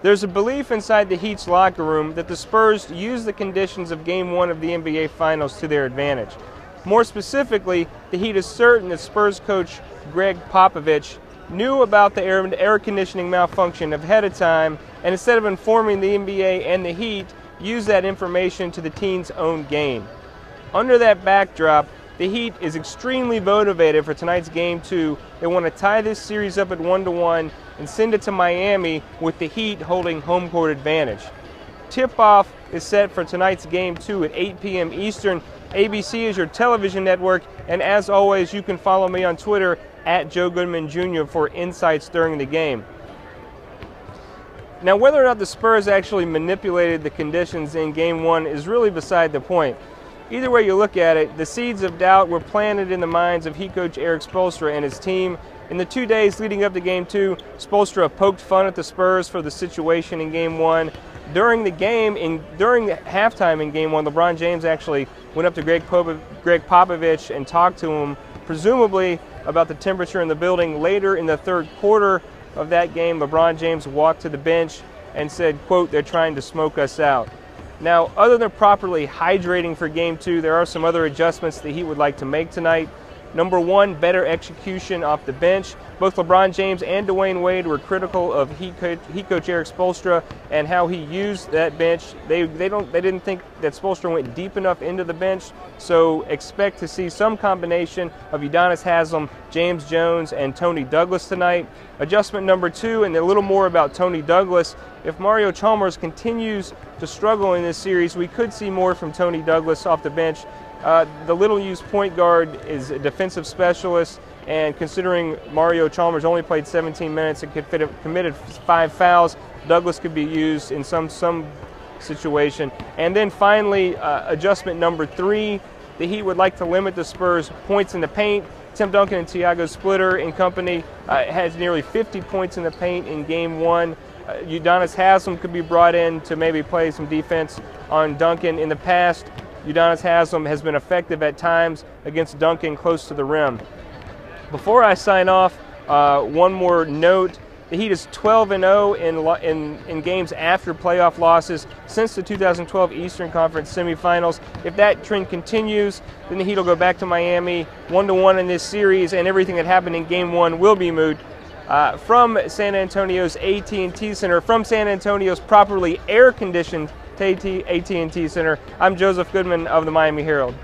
There's a belief inside the Heat's locker room that the Spurs use the conditions of Game 1 of the NBA Finals to their advantage. More specifically, the Heat is certain that Spurs coach Greg Popovich knew about the air conditioning malfunction ahead of time, and instead of informing the NBA and the Heat, used that information to the team's own game. Under that backdrop, the Heat is extremely motivated for tonight's Game 2. They want to tie this series up at 1-1 and send it to Miami with the Heat holding home court advantage. Tip-off is set for tonight's Game 2 at 8 p.m. Eastern. ABC is your television network, and as always, you can follow me on Twitter at Joe Goodman Jr. for insights during the game. Now, whether or not the Spurs actually manipulated the conditions in Game 1 is really beside the point. Either way you look at it, the seeds of doubt were planted in the minds of Heat coach Erik Spoelstra and his team. In the 2 days leading up to Game 2, Spoelstra poked fun at the Spurs for the situation in Game 1. During the halftime in Game 1, LeBron James actually went up to Greg Popovich and talked to him, presumably about the temperature in the building. Later in the third quarter of that game, LeBron James walked to the bench and said, quote, "They're trying to smoke us out." Now, other than properly hydrating for Game 2, there are some other adjustments the Heat would like to make tonight. Number one, better execution off the bench. Both LeBron James and Dwayne Wade were critical of Heat coach Erik Spoelstra and how he used that bench. They didn't think that Spoelstra went deep enough into the bench, so expect to see some combination of Udonis Haslem, James Jones, and Tony Douglas tonight. Adjustment number two, and a little more about Tony Douglas. If Mario Chalmers continues to struggle in this series, we could see more from Tony Douglas off the bench. The little-used point guard is a defensive specialist, and considering Mario Chalmers only played 17 minutes and committed 5 fouls, Douglas could be used in some situation. And then finally, adjustment number three, the Heat would like to limit the Spurs' points in the paint. Tim Duncan and Tiago Splitter and company has nearly 50 points in the paint in Game 1. Udonis Haslem could be brought in to maybe play some defense on Duncan. In the past, Udonis Haslem has been effective at times against Duncan close to the rim. Before I sign off, one more note. The Heat is 12-0 in games after playoff losses since the 2012 Eastern Conference semifinals. If that trend continues, then the Heat will go back to Miami 1-1 in this series, and everything that happened in Game 1 will be moot. From San Antonio's AT&T Center, from San Antonio's properly air-conditioned AT&T Center, I'm Joseph Goodman of the Miami Herald.